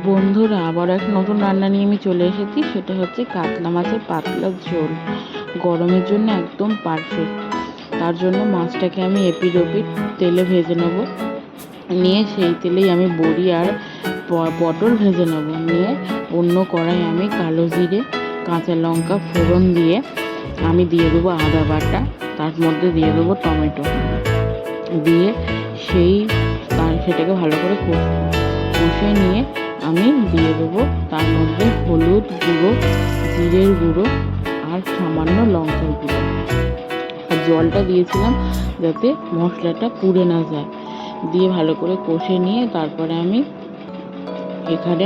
বন্ধুরা, আবার এক নতুন রান্না নিয়ে আমি চলে এসেছি। সেটা হচ্ছে কাতলা মাছের পাতলা ঝোল। গরমের জন্য একদম পারফেক্ট। তার জন্য মাছটাকে আমি এপিট ওপিট তেলে ভেজে নেব। নিয়ে সেই তেলেই আমি বড়ি আর পটল ভেজে নেব। নিয়ে অন্য কড়াই আমি কালো জিরে, কাঁচা লঙ্কা ফোড়ন দিয়ে আমি দিয়ে দেবো আদা বাটা। তার মধ্যে দিয়ে দেবো টমেটো দিয়ে সেটাকে ভালো করে কষে নিয়ে আমি দিয়ে দেবো তার মধ্যে হলুদ গুঁড়ো, জিরের গুঁড়ো আর সামান্য লঙ্কার গুঁড়ো। আর জলটা দিয়েছিলাম যাতে মশলাটা পুড়ে না যায়। দিয়ে ভালো করে কষে নিয়ে তারপরে আমি এখানে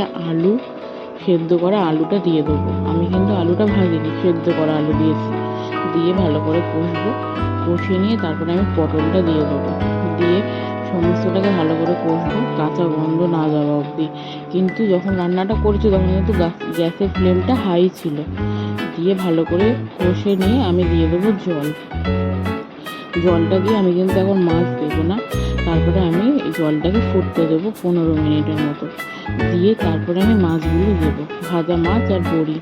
সেদ্ধ করা আলুটা দিয়ে দেবো। আমি কিন্তু আলুটা ভাজিনি, সেদ্ধ করা আলু দিয়েছি। দিয়ে ভালো করে কষিয়ে নিয়ে তারপরে আমি পটলটা দিয়ে দেবো। দিয়ে সমস্তটাকে ভালো করে কষবো, কাঁচা গন্ধ না যাওয়া অবধি। কিন্তু যখন রান্নাটা করছি তখন কিন্তু গ্যাসের ফ্লেমটা হাই ছিল। দিয়ে ভালো করে কষে নিয়ে আমি দিয়ে দেবো জলটা দিয়ে আমি কিন্তু এখন মাছ দেবো না। তারপরে আমি জলটাকে ফুটতে দেবো 15 মিনিটের মতো। দিয়ে তারপরে আমি মাছগুলো দেবো, ভাজা মাছ আর বড়ি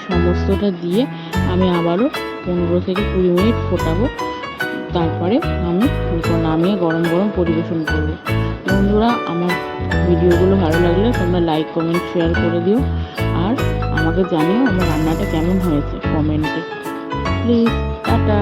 সমস্তটা দিয়ে আমি আবারও 15 থেকে 20 মিনিট ফোটাবো। তারপরে আমি নামিয়ে গরম গরম পরিবেশন করবো। বন্ধুরা, আমার ভিডিওগুলো ভালো লাগলে তোমরা লাইক, কমেন্ট, শেয়ার করে দিও। আর আমাকে জানিও আমার রান্নাটা কেমন হয়েছে কমেন্টে। Please, tata.